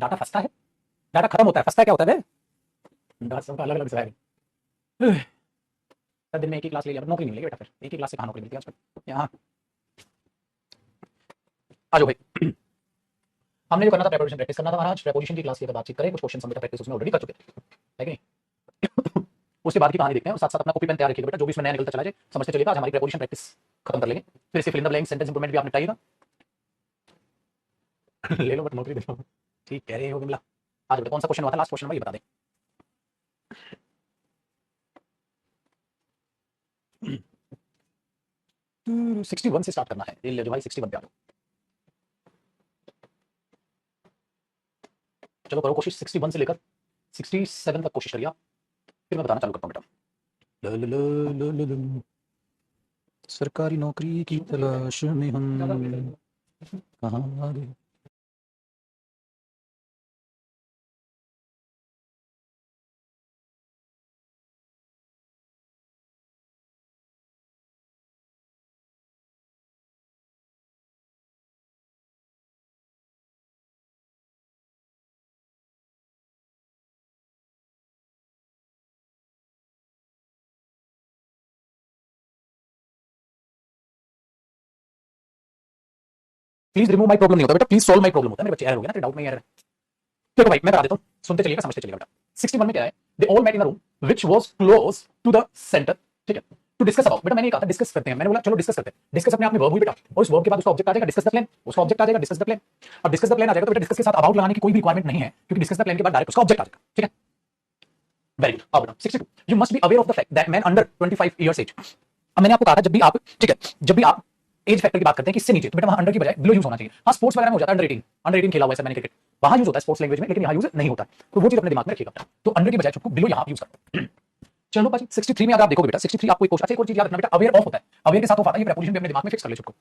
Data फंसता है, data खत्म होता है, फंसता है क्या होता है? डाटा सबका अलग अलग सा है। दिन में एक ही क्लास ले लिया, नौकरी नहीं मिलेगी बेटा, फिर एक ही क्लास से कहाँ नौकरी मिलती है आजकल। यहाँ आ जाओ भाई। हमने जो करना था प्रेपोजिशन प्रैक्टिस करना था महाराज, प्रेपोजिशन की क्लास की अगर बातचीत करें, कुछ क्वेश्चन हम बेटा प्रैक्टिस उसमें ऑलरेडी कर चुके है कि नहीं? उसके बाद की कहानी देखते हैं और साथ साथ अपना कॉपी पेन तैयार रखिएगा बेटा, जो भी इसमें नया निकलता चला जाए समझते चलिएगा। आज हमारी प्रेपोजिशन प्रैक्टिस खत्म कर लेंगे, फिर इसके fill in the blank, sentence improvement भी आप निपटाइएगा। ले लो बट नौकरी दे दो, ठीक कह रहे हो बिमला। आज बेटा कौन सा क्वेश्चन हुआ था, लास्ट क्वेश्चन नंबर ये बता दें। 61 से स्टार्ट करना है, ले जो भाई 61 पे आ जाओ। चलो करो कोशिश 61 से लेकर 67 तक कोशिश करिए, फिर मैं बताना चालू करता हूँ बेटा। ल, ल, ल, ल, ल, ल। सरकारी नौकरी की तलाश में हम कहाँ आ गए। प्लीज रिमूव माई प्रॉब्लम नहीं होता बेटा, प्लीज सॉल्व माई प्रॉब्लम होता है। मेरे बच्चे एरर हो गया ना, डाउट में एरर है। देखो भाई मैं बता देता हूँ, सुनते चलिएगा समझते चलिएगा बेटा। 61 में क्या है, they all met in a room which was close to the centre, ठीक है, टू डिस्कस अबाउट। बेटा मैंने कहा था डिस्कस करते हैं, मैंने बोला चलो डिस्कस करते हैं। डिस्कस अपने आप में वर्ब हुई बेटा, और उस वर्ब के बाद उसका ऑब्जेक्ट आ जाएगा डिस्कस द प्लान, उसका ऑब्जेक्ट आ जाएगा डिस्कस द प्लान। अब डिस्कस द प्लान आ जाएगा तो बेटा डिस्कस के साथ अबाउट लगाने की कोई भी रिक्वायरमेंट नहीं है, क्योंकि डिस्कस द प्लान के बाद डायरेक्ट उसका ऑब्जेक्ट आ जाएगा, ठीक है। Very good. अब बेटा 62, you must be aware of the fact that man under 25 years age. अब मैंने आपको कहा था जब भी आप, ठीक है, जब भी आप एज फैक्टर की बात करते हैं किससे नीचे, तो बेटा वहां अंडर की बजाय बिलो यूज होना चाहिए। हाँ स्पोर्ट्स वगैरह में हो जाता है अंडर 18, अंडर 18 खेला हुआ है मैंने क्रिकेट, वहां यूज होता है स्पोर्ट्स लैंग्वेज में, लेकिन यहाँ यूज नहीं होता है, तो वो चीज अपने दिमाग में रखिएगा। तो अंडर की बजाय चुपको बिलो यहाँ यूज करो। चलो पाजी 63 में अगर आप देखोगे बेटा, 63 आपको एक और चीज याद रखना बेटा, अवेयर ऑफ होता है, अवेयर के साथ ऑफ आता है, ये प्रीपोजिशन भी अपने दिमाग में फिक्स कर ले चुपको,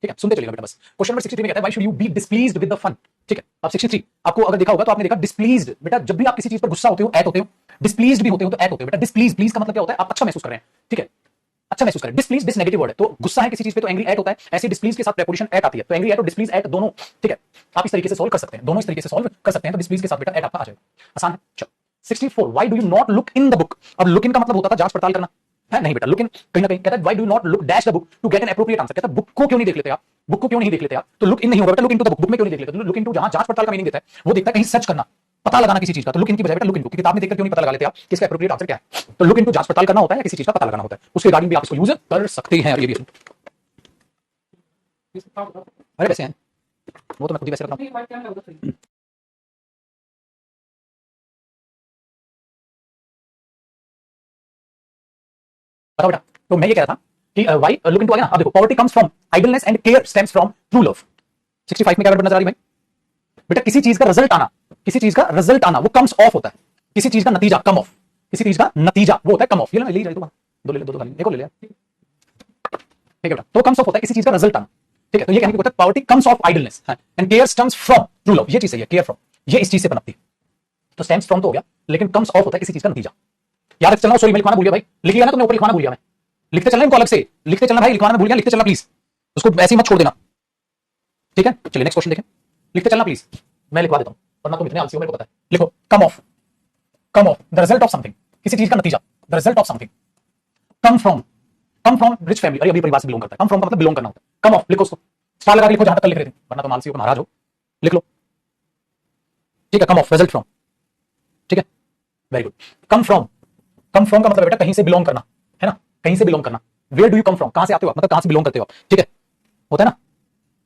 ठीक है। सुनते चलिएगा बेटा बस। क्वेश्चन नंबर 63 में कहता है why should you be displeased with the fun, ठीक है। अब 63 आपको अगर देखा होगा तो आपने देखा डिस्प्लीज्ड, बेटा जब भी आप किसी चीज पर गुस्सा होते हो, एट होते हो, डिस्प्लीज्ड भी होते हो तो एट होते हो बेटा। डिस्प्लीज, प्लीज का मतलब क्या होता है, आप अच्छा महसूस कर रहे हैं, ठीक है, अच्छा महसूस करें। डिस्प्लीज डिस नेगेटिव वर्ड है, तो गुस्सा है किसी चीज पे तो एंग्री एट होता है, ऐसे डिस्प्लीज के साथ प्रीपोजिशन एट आती है, तो एंग्री एट और डिस्प्लीज एट दोनों, ठीक है, आप इस तरीके से सॉल्व कर सकते हैं, दोनों इस तरीके से सॉल्व कर सकते हैं, तो डिस्प्लीज के साथ बेटा एट आपका आ जाएगा, आसान है। चलो 64, why do you not look in the book. अब लुक इन का मतलब होता था जांच पड़ताल करना है, नहीं बेटा लुक इन कहीं ना कहीं कहता है why do you not look dash the book to get an appropriate answer, कहता है बुक को क्यों नहीं देख लेते आप, बुक को क्यों नहीं देख लेते आप, तो लुक इन नहीं होगा बेटा, look into the book, book में क्यों नहीं देख लेते, लुक इनटू जहां जांच पड़ताल का मीनिंग देता है वो देखता है कहीं सर्च करना, पता लगाना किसी चीज का, तो लुक इन की बजाय बेटा लुक इनटू, किताब में देखकर क्यों नहीं पता लगा लेते आप किसका एप्रोप्रिएट आंसर क्या है, तो लुक इनटू जांच पड़ताल करना होता है या किसी चीज का पता लगाना होता है, उसके रिगार्डिंग भी आप इसको यूज कर सकते हैं। ये भी अरे वैसे हैं वो तो मैं खुद ही वैसे रख रहा हूं। बताओ बेटा, तो मैं ये कह रहा था कि व्हाई लुक इनटू आ गया ना। अब देखो poverty comes from idleness and care stems from true love. 65 में क्या वर्ड नजर आ रही भाई बेटा, किसी चीज का रिजल्ट आना, किसी चीज का रिजल्ट आना वो कम्स ऑफ होता है, किसी चीज का नतीजा कम ऑफ, किसी चीज का नतीजा वो होता है कम ऑफ। ये ले जाए तो दो ले ले, दो एक और ले ले, ठीक है बेटा, तो कम्स ऑफ होता है किसी चीज का रिजल्ट आना, ठीक है। तो ये कहने की होता है poverty comes of idleness and care stems from true love, ये चीज सही है, केयर फ्रॉम ये इस चीज से पनपती है, तो स्टेम्स फ्रॉम तो हो गया, लेकिन कम्स ऑफ होता है किसी चीज का नतीजा। याद रख चलना, सॉरी मैं लिखवाना भूल गया भाई, लिख लिया ना तुमने, ऊपर लिखवाना भूल गया मैं, लिखते चलना इनको अलग से, लिखते चलना भाई, लिखवाना मैं भूल गया, लिखते चलना प्लीज, उसको ऐसे ही मत छोड़ देना, ठीक है। चलिए नेक्स्ट क्वेश्चन देखें, लिखते चलना प्लीज, मैं लिखवा देता हूं वरना तुम इतने आलसी हो मेरे को पता है। लिखो come of, come of the result of something, किसी चीज का नतीजा, the result of something. Come from rich family, अरे अभी परिवार से बिलोंग करता है, कम फ्रॉम का मतलब बिलोंग करना होता है। कम ऑफ लिखो, उसको स्टार लगा के लिखो जहां तक कल लिख रहे थे, वरना तुम आलसी हो महाराज हो, लिख लो, ठीक है। कम ऑफ रिजल्ट फ्रॉम, ठीक है, very good. Come from, come from का मतलब बेटा कहीं से बिलोंग करना है ना, कहीं से बिलोंग करना। Where do you come from, कहां से आते हो मतलब कहां से बिलोंग करते हो, ठीक है, होता है ना,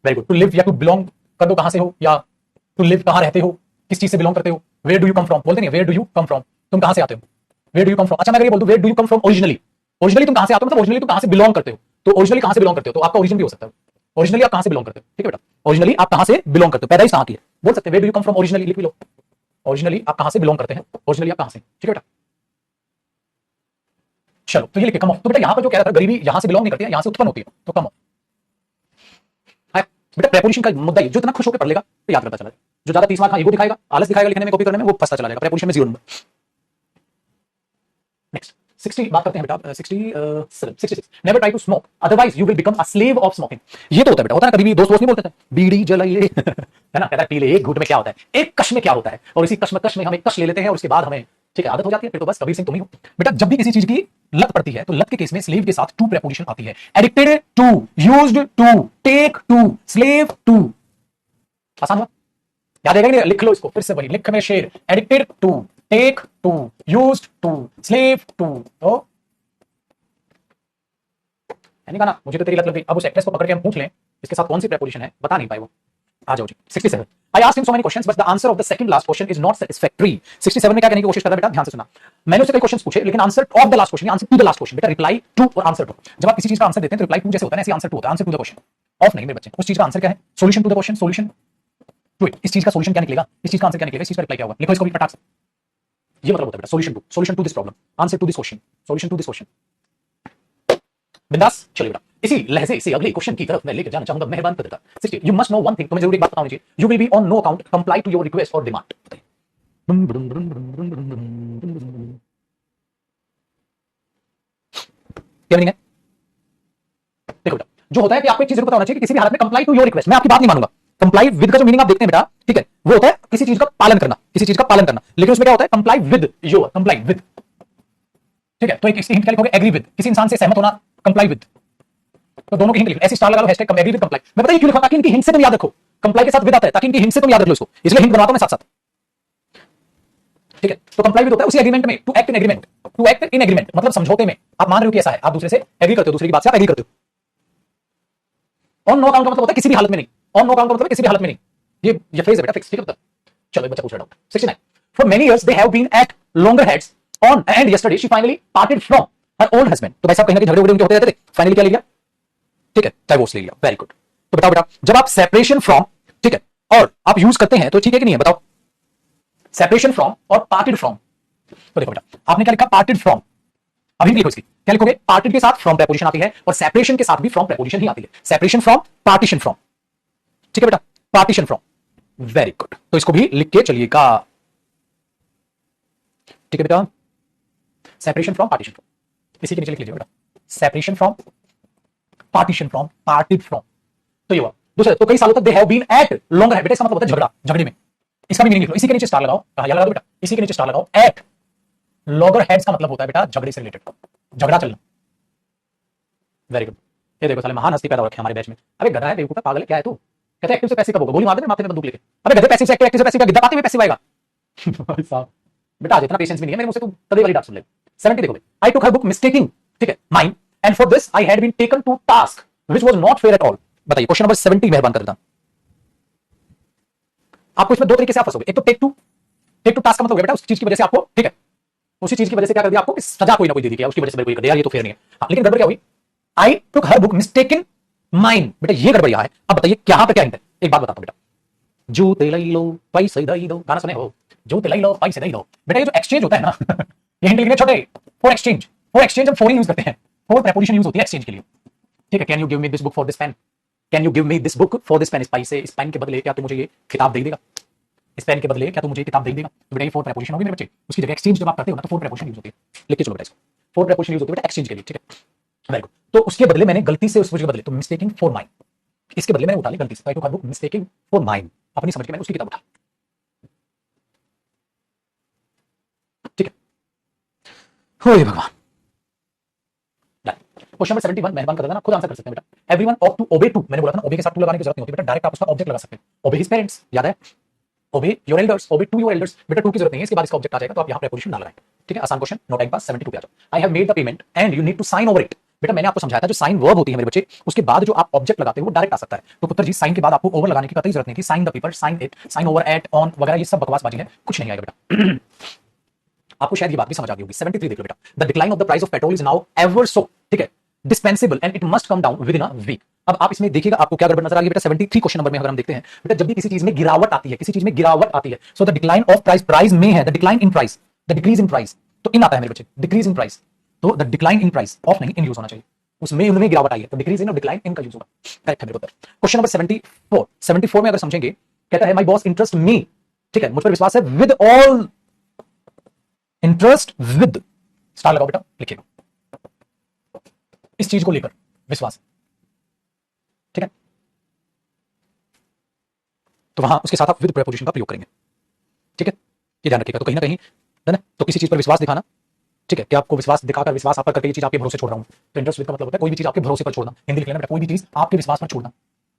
वेरी गुड। टू लिव या टू बिलोंग कर दो, कहां से हो, या टू लिव कहां रहते हो, किस चीज से बिलोंग करते हो। Where do you come from बोलते नहीं, where do you come from, तुम कहां से आते हो, where do you come from. अच्छा मैं अगर ये बोल दूं where do you come from originally, originally तुम कहां से आते हो मतलब ओरिजिनली तुम कहां से बिलोंग करते हो, तो ओरिजिनली कहां से बिलोंग करते हो, तो आपका ओरिजिन भी हो सकता है, ओरिजिनली आप कहां से बिलोंग करते हो, ठीक है बेटा, ओरिजिनली आप कहां से बिलोंग करते हो, पैदाइश कहां की है, बोल सकते हैं where do you come from originally, लिख भी लो, ओरिजिनली आप कहां से बिलोंग करते हैं, ओरिजिनली आप कहां से, ठीक है बेटा। चलो तो ये लिखे कम ऑफ, तो बेटा यहां पर जो कह रहा था गरीबी यहां से बिलोंग नहीं करती है, यहां से उत्पन्न होती है, तो कम ऑफ बेटा। प्रेपोजिशन का मुद्दा जो इतना खुश होकर पढ़ लेगा तो याद करता चला जाए, जो ज्यादा 30 मार्क ईगो दिखाएगा, आलस दिखाएगा लिखने में, कॉपी करने में, वो फंसता चला जाएगा। प्रेपोजिशन में 0 नंबर। नेक्स्ट 60 बात करते हैं बेटा 66 never try to smoke otherwise you will become a slave of smoking. ये तो होता है बेटा, होता है ना, कभी भी दोस्त नहीं बोलते थे बीड़ी जलाइए है ना, कहता है पी ले, एक घूंट में क्या होता है, एक कश में क्या होता है, और इसी कश में हम एक कश ले लेते हैं और उसके बाद हमें ठीक है आदत हो जाती है, फिर तो बस कबीर सिंह तुम ही हो बेटा। जब भी किसी चीज की लत पड़ती है तो लत के केस में स्लेव के साथ टू प्रेपोजिशन आती है, addicted to, used to, take to, slave to. आसान हुआ, याद आएगा नहीं, लिख लो इसको फिर से, वही लिख में शेर, addicted to, take to, used to, slave to. तो नहीं कहा ना मुझे तो तेरी लत लग गई, अब उस एक्ट्रेस को पकड़ के हम पूछ लें इसके साथ कौन सी प्रेपोजिशन है, बता नहीं पाए वो। आ जाओ जी 67 I asked him so many questions but the answer of the second last question is not satisfactory. 67 में क्या कहने की कोशिश कर रहा है बेटा, ध्यान से सुना, मैंने उससे कई क्वेश्चंस पूछे लेकिन answer of the last question, answer to the last question बेटा, रिप्लाई टू और आंसर टू। जब आप किसी चीज का आंसर देते हैं तो रिप्लाई टू जैसे होता है, ऐसे आंसर टू होता है, answer to the question of नहीं मेरे बच्चे, उस चीज का आंसर क्या है, solution to the question, solution to it, इस चीज का सॉल्यूशन क्या निकलेगा, इस चीज का आंसर क्या निकलेगा, इस चीज का रिप्लाई क्या होगा, लिखो इसको भी फटाक से, ये मतलब होता है बेटा solution to this problem, answer to this question, solution to this question. बिंदास चलिए बेटा, इसी लहजे से अगले क्वेश्चन की तरफ मैं लेकर जाना चाहूंगा, मेहरबान करता। 60 you must know one thing, तुम्हें जरूर एक बात बतानी चाहिए, you will be on no account comply to your request और डिमांड। क्या मीनिंग है, देखो बेटा, जो होता है कि आपको एक चीज पता होना चाहिए कि किसी भी हालत में कंप्लाई टू योर रिक्वेस्ट, मैं आपकी बात नहीं मानूंगा, कंप्लाई विद का जो मीनिंग आप देखते हैं बेटा, ठीक है, वो होता है किसी चीज का पालन करना, किसी चीज का पालन करना, लेकिन उसमें क्या होता है, comply with your, comply with, ठीक है, तो एक हिंट क्या लिखोगे, एग्री विद, किसी इंसान से सहमत होना, कंप्लाई विद, तो दोनों की हिंट लिखो, ऐसे स्टार लगा लो, हैशटैग एग्री विद कंप्लाई। मैं बताइए क्यों लिखा, ताकि इनकी हिंट से तुम याद रखो, कंप्लाई के साथ विद आता है ताकि इनकी हिंट से तुम याद रख लो इसको, इसलिए हिंट बनाता हूं मैं साथ साथ, ठीक है। तो कंप्लाई विद होता है उसी एग्रीमेंट में, to act in agreement, to act in agreement मतलब समझौते में, आप मान रहे हो कि ऐसा है, आप दूसरे से एग्री करते हो, दूसरे की बात से आप एग्री करते हो। ऑन नो अकाउंट का मतलब होता है किसी भी हालत में नहीं, ऑन नो अकाउंट का मतलब किसी भी हालत में नहीं, ये फ्रेज है बेटा फिक्स, ठीक है बेटा। चलो एक बच्चा पूछ रहा हूं 69 for many years they have been at loggerheads on and yesterday she finally parted from her old husband. तो भाई साहब कहीं ना कहीं झगड़े उनके होते रहते थे, फाइनली क्या ले लिया, ठीक है, डाइवोर्स ले लिया, वेरी गुड। तो बताओ बेटा, जब आप सेपरेशन फ्रॉम, ठीक है, और आप यूज करते हैं तो ठीक है कि नहीं है, बताओ, सेपरेशन फ्रॉम और पार्टेड फ्रॉम, तो देखो बेटा आपने क्या लिखा, पार्टेड फ्रॉम, अभी लिखो इसकी, क्या लिखोगे, पार्टेड के साथ फ्रॉम प्रेपोजिशन आती है और सेपरेशन के साथ भी फ्रॉम प्रेपोजिशन ही आती है, सेपरेशन फ्रॉम, पार्टीशन फ्रॉम, ठीक है बेटा, पार्टीशन फ्रॉम, वेरी गुड। तो इसको भी लिख के चलिएगा, ठीक है बेटा, सेपरेशन फ्रॉम, पार्टीशन फ्रॉम, इसी के नीचे लिख लीजिए बेटा, separation from, partition from, parted from. तो ये हुआ दूसरा, तो कई सालों तक they have been at loggerheads, बेटा इसका मतलब होता है झगड़ा, झगड़े में, इसका भी मीनिंग लिख लो, इसी के नीचे स्टार लगाओ, कहां लगा दो बेटा, इसी के नीचे स्टार लगाओ, एट लॉन्गर हेड्स का मतलब होता है बेटा झगड़े से रिलेटेड, झगड़ा चलना, वेरी गुड। ये देखो साले महान हस्ती पैदा हो रखे हमारे बैच में, अबे गधा है, बेवकूफ है, पागल है, क्या है तू, कहते एक्टिव से पैसिव कब होगा, गोली मार दे माथे में बंदूक लेके, अबे गधे पैसिव से एक्टिव, एक्टिव से पैसिव का गिद्दा पाते में पैसिव आएगा भाई साहब बेटा आज इतना पेशेंस भी नहीं है मेरे मुंह से, तू कभी वाली डांट सुन ले। 70 देखो, आई टुक हर बुक मिस्टेकिंग, ठीक है, mine, and for this I had been taken to task which was not fair at all. बताइए क्वेश्चन नंबर 70 मेहरबान कर देता, आपको इसमें दो तरीके से आप फंसोगे, एक तो टेक टू टास्क का मतलब बेटा उस चीज की वजह से आपको, ठीक है, उसी चीज की वजह से क्या कर दिया आपको, सजा कोई ना कोई दे दी, उसकी वजह से मेरे को कर दिया, ये तो फेयर नहीं है। हाँ, लेकिन गड़बड़ क्या हुई, आई टुक हर बुक मिस्टेकन माइन, बेटा ये गड़बड़ है। अब बताइए यहाँ पे क्या हिंट है, एक बात बताता हूं बेटा, जूते ले लो पैसे दे दो, गाना सुने हो, जूते ले लो पैसे दे दो, बेटा ये जो एक्सचेंज होता है ना ये हिंट लिखने छोटे, फॉर एक्सचेंज, फॉर एक्सचेंज हम फॉर यूज करते हैं, फॉर प्रेपोजिशन यूज होती है एक्सचेंज के लिए, ठीक है। Can you give me this book for this pen, can you give me this book for this pen, इस पेन के बदले क्या तू मुझे ये किताब दे देगा, इस पेन के बदले क्या तू मुझे किताब दे देगा, तो बेटा ये फोर प्रेपोजिशन होगी मेरे बच्चे, उसकी जगह एक्सचेंज जब आप करते हो ना तो फोर प्रेपोजिशन यूज होती है, लिख के चलो बेटा इसको, फोर प्रेपोजिशन यूज होती है बेटा एक्सचेंज के लिए, ठीक है, वेरी गुड। तो उसके बदले मैंने गलती से उस के बदले तो मिस्टेकिंग फॉर माइन, इसके बदले मैंने उठा ली गलती से, तो बुक मिस्टेकिंग फॉर माइन, अपनी समझ के मैंने उसकी किताब उठा, ठीक है, हे भगवान। क्वेश्चन नंबर 71 मेहरबान कर देना, खुद आंसर कर सकते हैं बेटा, everyone ought to obey to, मैंने बोला था ना ओबे के साथ टू लगाने की जरूरत नहीं होती बेटा, डायरेक्ट आप उसका ऑब्जेक्ट लगा सकते हैं, ओबे हिज पेरेंट्स, याद है, obey your elders, obey to your elders, बेटा टू की जरूरत नहीं है, इसके बाद इसका ऑब्जेक्ट आ जाएगा, तो आप यहां प्रेपोजिशन ना लगाएं, ठीक है, आसान क्वेश्चन, नो टाइम पास। 72 पे आ जाओ, I have made the payment and you need to sign over it, बेटा मैंने आपको समझाया था जो साइन वर्ब होती है मेरे बच्चे, उसके बाद जो आप ऑब्जेक्ट लगाते हो वो डायरेक्ट आ सकता है, तो पुत्र जी साइन के बाद आपको ओवर लगाने की कतई जरूरत नहीं थी, sign the paper, sign it, sign over at, on वगैरह ये सब बकवासबाजी है, कुछ नहीं आएगा बेटा आपको शायद ये बात भी समझ आ गई होगी। 73 देख लो बेटा, the decline of the price of petrol is now ever so, ठीक है, dispensable and it must come down within a week. अब आप इसमें देखिएगा आपको क्या गड़बड़ नजर आ रही है बेटा, 73 क्वेश्चन नंबर में अगर हम देखते हैं बेटा, जब भी किसी चीज में गिरावट आती है, किसी चीज में गिरावट आती है, so the decline of price, price में है the decline in price, the decrease in price, तो इन आता है मेरे बच्चे, डिक्रीज इन प्राइस, तो the decline in price, of नहीं इन यूज होना चाहिए, उसमें उनमें गिरावट आई है तो डिक्रीज इन और डिक्लाइन इन का यूज होगा, करेक्ट है मेरे उत्तर। क्वेश्चन नंबर 74 में अगर समझेंगे, कहता है माय बॉस इंटरेस्ट मी, ठीक है, मुझ पर विश्वास है with all interest with, star लगाओ बेटा, लिखिएगा इस चीज को लेकर विश्वास, ठीक है। तो वहां उसके साथ आप विद प्रीपोजिशन का प्रयोग करेंगे, ठीक है, ये ध्यान रखिएगा। तो कहीं ना कहीं है ना, तो किसी चीज पर विश्वास दिखाना, ठीक है, कि आपको विश्वास दिखाकर, विश्वास आप पर करके ये चीज आपके भरोसे छोड़ रहा हूं, तो इंटरेस्ट विद का मतलब होता है कोई भी चीज आपके भरोसे पर छोड़ना। हिंदी लिख लेना बेटा, कोई भी चीज आपके विश्वास पर छोड़ना।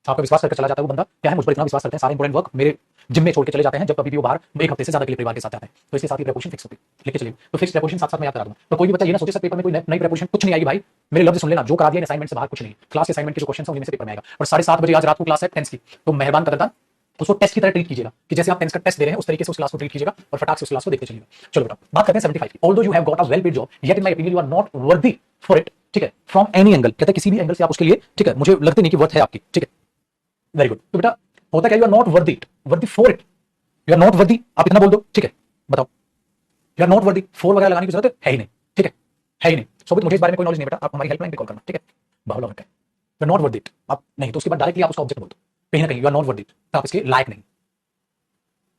आपका विश्वास करके चला जाता है वो बंदा, क्या है, मुझ पर इतना विश्वास करते हैं, सारे इंपोर्टेंट वर्क मेरे जिम में छोड़ के चले जाते हैं, जब कभी भी वो बाहर एक हफ्ते से ज्यादा के लिए परिवार के साथ आते हैं, तो इसके साथ ही प्रीपोजिशन फिक्स होती है। लिख के चलिए, तो फिक्स प्रीपोजिशन साथ साथ में याद करा दूंगा। तो कोई भी बच्चा ये ना सोचे सर पेपर में कोई नई प्रीपोजिशन कुछ नहीं आएगी भाई, मेरे लफ्ज सुन लेना, जो करा दिया असाइनमेंट से बाहर कुछ नहीं, क्लास के असाइनमेंट के जो क्वेश्चन है उनमें से पेपर में आएगा। और 7:30 बजे आज रात को क्लास है टेंस की, तो मेहरबान करता उसको टेस्ट की तरह ट्रीट कीजिएगा, कि जैसे आप टेंस का टेस्ट दे रहे हैं उस तरीके से उस क्लास को ट्रीट कीजिएगा और फटाक से उस क्लास को देखते चलिएगा। चलो बेटा, बात करते हैं 75 की। Although you have got a well paid job, yet in my opinion you are not worthy for it, ठीक है, फ्रॉम एनी एंगल, कहते हैं किसी भी एंगल से आप उसके लिए, ठीक है, मुझे लगते नहीं कि वर्थ है आपकी, ठीक है, वेरी गुड। तो बेटा होता क्या, you are not worthy it, worthy for it, you are not worthy, आप इतना बोल दो, ठीक है, बताओ, you are not worthy, for वगैरह लगाने की जरूरत है ही नहीं, ठीक है ही नहीं। सोबित मुझे इस बारे में कोई नॉलेज नहीं बेटा, आप हमारी हेल्पलाइन पे कॉल करना, ठीक है, बाहुला रखा है, you are not worthy it, आप नहीं, तो उसके बाद डायरेक्टली आप उसका ऑब्जेक्ट बोल दो, कहीं ना कहीं you are not worthy it, आप इसके लायक नहीं,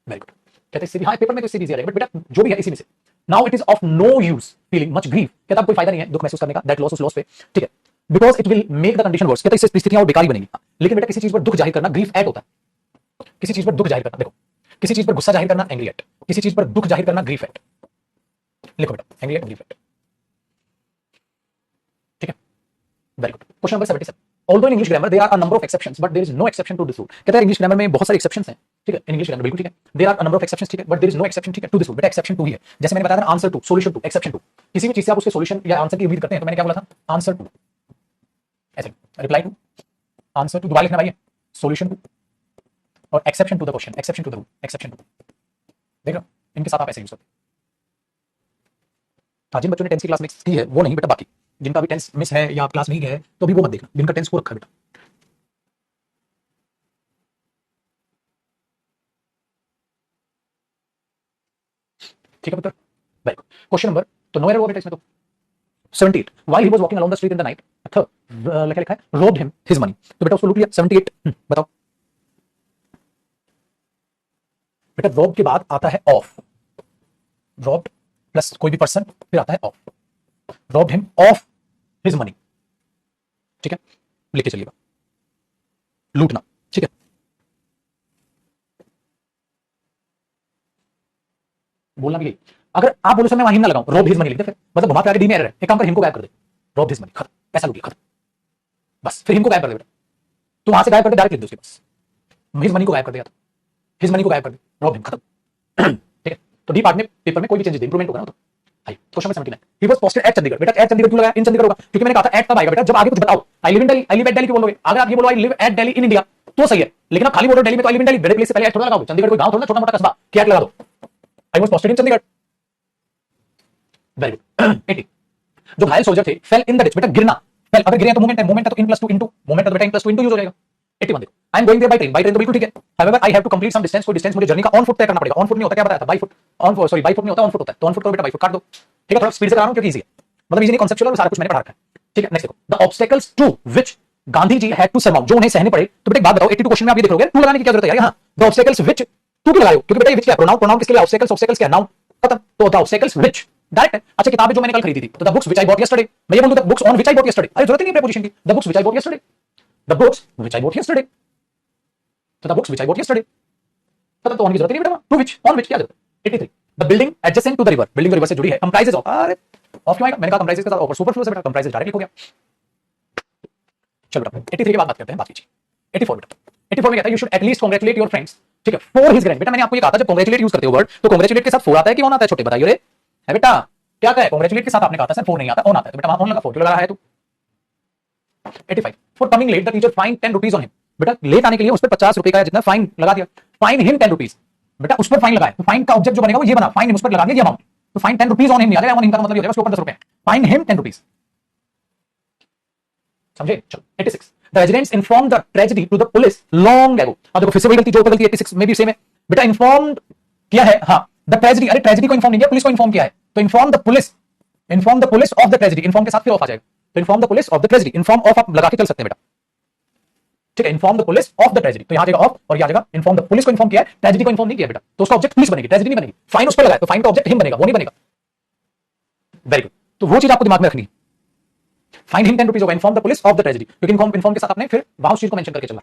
वेरी गुड। कहते हैं इससे भी, हाँ पेपर में तो इससे भी इजी आ जाएगा, बट बेटा जो भी है इसी में से। Now it is of no use feeling much grief, कहता है कोई फायदा नहीं है दुख महसूस करने का, दैट लॉस उस लॉस पे, ठीक है, because it will make the condition worse, कहता है इससे स्थितियां और बेकार ही बनेगी। लेकिन बेटा किसी चीज पर दुख जाहिर करना ग्रीफ एट होता है, किसी चीज पर दुख जाहिर करना, देखो किसी चीज पर गुस्सा जाहिर करना एंग्री एट, किसी चीज पर दुख जाहिर करना ग्रीफ एट, लिखो बेटा एंग्री एट, ग्रीफ एट, ठीक है, very good. Question number 77, although in English grammar there are a number of exceptions but there is no exception to this rule, कहता है इंग्लिश ग्रामर में बहुत सारे एक्सेप्शंस हैं, ठीक है, इन इंग्लिश ग्रामर बिल्कुल ठीक है, there are a number of exceptions, ठीक है, but there is no exception, ठीक है, to this rule, बेटा एक्सेप्शन टू ही है। जैसे मैंने बताया था answer to, solution to, exception to, किसी भी चीज से आप उसके सॉल्यूशन या आंसर की उम्मीद करते हैं, तो मैंने क्या बोला था, आंसर टू, ऐसे रिप्लाई टू, आंसर टू, दोबारा लिखना भाई, सॉल्यूशन टू और exception to the question, exception to the rule, exception to, देख लो इनके साथ आप ऐसे यूज करते हैं। हाँ, जिन बच्चों ने टेंस की क्लास मिस की है वो नहीं बेटा, बाकी जिनका भी टेंस मिस है या क्लास नहीं गया है तो अभी वो मत देखना, जिनका टेंस को रखा है बेटा। ठीक है पुत्र, वेरी गुड। क्वेश्चन नंबर, तो नो एरर हुआ बेटा इसमें, तो 78 while he was walking along the street in the night, क्या लिखा है, रोब्ड हिम हिज मनी, तो बेटा उसको लूट लिया। 78 बताओ बेटा, रोब के बाद आता है ऑफ, रोब्ड प्लस कोई भी पर्सन, फिर आता है of, robed him of his money, ठीक है, लिख के चलिएगा, लूटना, ठीक है, बोलना भी यही। अगर आप बोलो सर मैं वहां हिम ना लगाऊं, रोब हिज मनी लिख दे, फिर मतलब घुमा के डी में एरर है, एक काम कर हिम को गायब कर दे, रोब हिज मनी, खत्म, पैसा लूट लिया, खत्म, बस फिर हिम को गायब कर दे बेटा, तो वहां से गायब करके डायरेक्ट लिख दो उसके पास, हिज मनी को गायब कर देगा, हिज मनी को गायब कर दे, रोब हिम, खत्म, ठीक है। तो डी पार्ट में पेपर में कोई भी चेंजेस दे, इंप्रूवमेंट होगा ना, तो question number 79, he was posted at Chandigarh, बेटा एट चंडीगढ़ क्यों लगाया, इन चंडीगढ़ होगा, क्योंकि मैंने कहा था एट तब आएगा बेटा जब आगे कुछ बताओ। I live in Delhi, I live at Delhi क्यों बोलोगे, अगर आप ये बोलो I live at Delhi in India तो सही है, लेकिन आप खाली बोलो दिल्ली में तो आई लिव इन दिल्ली, बड़े प्लेस से पहले एट थोड़ा लगाओ, चंडीगढ़ कोई गांव थोड़ा ना, छोटा मोटा कस्बा, क्या लगा दो, I was posted in Chandigarh, very good. 80, जो घायल सोल्जर थे फेल इन द डिच, बेटा गिरना, फेल अगर गिरे तो मूवमेंट है, मूवमेंट है तो in plus to into, movement है तो बेटा in plus to into use हो जाएगा। 81 देखो, I am going there by train तो बिल्कुल ठीक है, however I have to complete some distance, कोई डिस्टेंस मुझे जर्नी का ऑन फुट तय करना पड़ेगा, ऑन फुट नहीं होता, क्या बताया था, by foot, on sorry by foot नहीं होता, ऑन फुट होता है, तो ऑन फुट को बेटा बाय फुट काट दो, ठीक है, थोड़ा स्पीड से करा रहा हूं क्योंकि इजी है, मतलब इजी नहीं कॉन्सेप्चुअल और सारा कुछ मैंने पढ़ा रखा है, ठीक है। नेक्स्ट देखो, the obstacles to which Gandhi ji had to surmount, जो उन्हें सहने पड़े, तो बेटा एक बात बताओ 82 क्वेश्चन में आप ये देख लोगे, टू लगाने की क्या जरूरत है यार, हां द ऑब्स्टेकल्स व्हिच, टू क्यों लगाए हो, क्योंकि बेटा ये व्हिच क्या, प्रोनाउन, प्रोनाउन किसके लिए, ऑब्स्टेकल्स, ऑब्स्टेकल्स क्या, नाउन, खत्म, तो द ऑब्स्टेकल्स व्हिच डायरेक्ट है। अच्छा किताबें जो मैंने कल खरीदी थी, तो the books which I bought yesterday, मैं ये बोल दूं the books on which I bought yesterday, अरे जरूरत ही नहीं प्रीपोजिशन की, the books which I bought yesterday, the books which I bought yesterday, तो the books which I bought yesterday, खत्म, तो ऑन की जरूरत नहीं बेटा, टू व्हिच, ऑन व्हिच क्या जरूरत है। 83, the building adjacent to the river, building river से जुड़ी है, कंप्राइजेस ऑफ, अरे ऑफ क्यों आएगा, मैंने कहा कंप्राइजेस के साथ ऑफ सुपरफ्लू से बेटा, कंप्राइजेस डायरेक्ट हो गया। चलो बेटा 83 के बाद बात करते हैं, बात कीजिए 84 बेटा, 84 में कहता है you should at least congratulate your friends, ठीक है, फॉर हिज ग्रैंड, बेटा मैंने आपको ये कहा था जब कांग्रेचुलेट यूज करते हो वर्ड, तो कांग्रेचुलेट के साथ फोर आता है कि ऑन आता है, छोटे बताइए रे, है बेटा क्या कहे, कांग्रेचुलेट के साथ आपने कहा था सर फोर नहीं आता, ऑन आता है, तो बेटा वहां ऑन लगा, फोर क्यों लगा रहा है तू। 85, for coming let the teacher fine 10 rupees on him, बेटा लेट आने के लिए उस पर 50 रुपए का जितना फाइन लगा दिया, फाइन हिम 10 रुपीज, बेटा उस पर फाइन लगाए, तो फाइन का ऑब्जेक्ट जो बनेगा वो ये बना, फाइन हिम उस पर लगा दिया ये अमाउंट, तो फाइन 10 रुपीज ऑन हिम नहीं आ रहा, ऑन हिम का मतलब ये हो जाएगा उसके ऊपर 10 रुपए, फाइन हिम 10 रुपीज, समझे। चलो 86, the residents inform the tragedy to the police long ago, अब देखो फिर से वही गलती जो गलती 86 में भी सेम है बेटा, इन्फॉर्म किया है, हाँ द ट्रेजेडी, अरे ट्रेजेडी को इन्फॉर्म नहीं किया, पुलिस को इन्फॉर्म किया है, तो inform the police, inform the police of the tragedy, inform के साथ फिर ऑफ आ जाएगा, तो inform the police of the tragedy, inform of आप लगा के चल सकते हैं बेटा, ठीक है, inform the police of the tragedy, तो यहां जाएगा ऑफ और यहां जाएगा इन्फॉर्म द पुलिस को इन्फॉर्म किया है, ट्रेजेडी को इन्फॉर्म नहीं किया बेटा, तो उसका ऑब्जेक्ट पुलिस बनेगी, ट्रेजेडी नहीं बनेगी, फाइन उस पर लगाए तो फाइन का ऑब्जेक्ट हिम बनेगा, वो नहीं बनेगा, वेरी गुड। तो वो चीज आपको दिमाग में रखनी है। फाइन हिम 10 रुपीज होगा, inform the police of the tragedy, क्योंकि इन्फॉर्म के साथ आपने फिर वहां उस चीज को मेंशन करके चलना।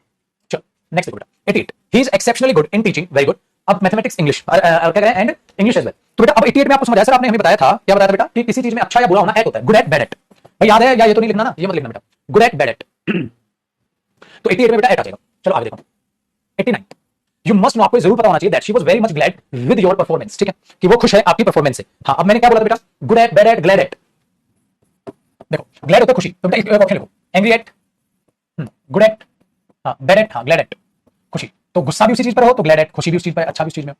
चलो नेक्स्ट बेटा 88, he is exceptionally good in teaching, very good. अब मैथमेटिक्स इंग्लिश क्या करें एंड इंग्लिश एज वेल। तो बेटा अब 88 में आपको समझ आया सर, आपने हमें बताया था, क्या बताया था बेटा कि किसी चीज में अच्छा या बुरा होना एट होता है, गुड एट बैड एट। भाई याद है या ये तो नहीं लिखना ना, ये मत लिखना बेटा, गुड एट बैड एट। तो 88 में बेटा एट आ जाएगा। चलो आगे देखो 89, यू मस्ट नो, आपको जरूर पता होना चाहिए that she was very much glad with your performance, ठीक है, कि वो खुश है आपकी परफॉर्मेंस से। हाँ अब मैंने क्या बोला था बेटा, good at bad at glad at. देखो ग्लैड होता है खुशी, तो बेटा एक ऑप्शन लिखो, एंग्री एट, गुड एट, हाँ बैड एट, हाँ ग्लैड एट खुशी। तो गुस्सा भी उसी चीज पर हो तो ग्लैड एट, खुशी भी उस चीज पर, अच्छा भी उस चीज में हो,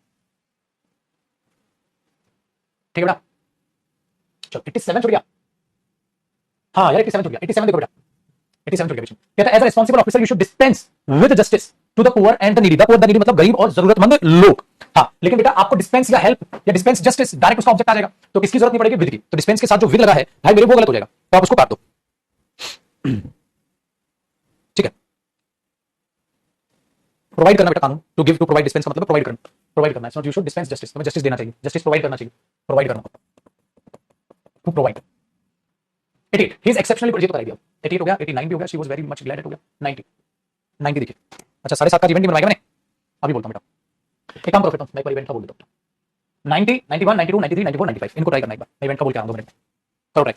ठीक है बेटा। चलो 87 छूट गया, हाँ यार 87 छूट गया, 87 देखो बेटा, 87 छूट गया बीच में। कहता है as a responsible officer you should dispense with justice to the poor and the needy. The poor the needy मतलब गरीब और जरूरतमंद लोग। हाँ लेकिन बेटा आपको डिस्पेंस या हेल्प या डिस्पेंस जस्टिस डायरेक्ट उसका ऑब्जेक्ट आ जाएगा, तो किसकी जरूरत नहीं पड़ेगी, विद की। तो डिस्पेंस के साथ जो विद लगा है भाई मेरे वो गलत हो जाएगा, तो आप उसको काट दो, ठीक है। प्रोवाइड करना बेटा कानून, to give to provide, dispense का मतलब प्रोवाइड करना, प्रोवाइड करना, it's not you should dispense justice, तुम्हें जस्टिस देना चाहिए, जस्टिस प्रोवाइड करना चाहिए, प्रोवाइड करना, to provide. 88, he is exceptionally good, ये तो करा दिया। 88 हो गया, 89 भी हो गया, she was very much glad, हो गया 90, 90 देखिए। अच्छा 7.5 का इवेंट नहीं बनवाएगा मैंने, अभी बोलता हूं बेटा, एक काम करो फिर मैं एक बार इवेंट का बोल देता हूं, 90, 91, 92, 93, 94, 95 इनको ट्राई करना एक बार, मैं इवेंट का बोल के आऊंगा 2 मिनट, करो ट्राई।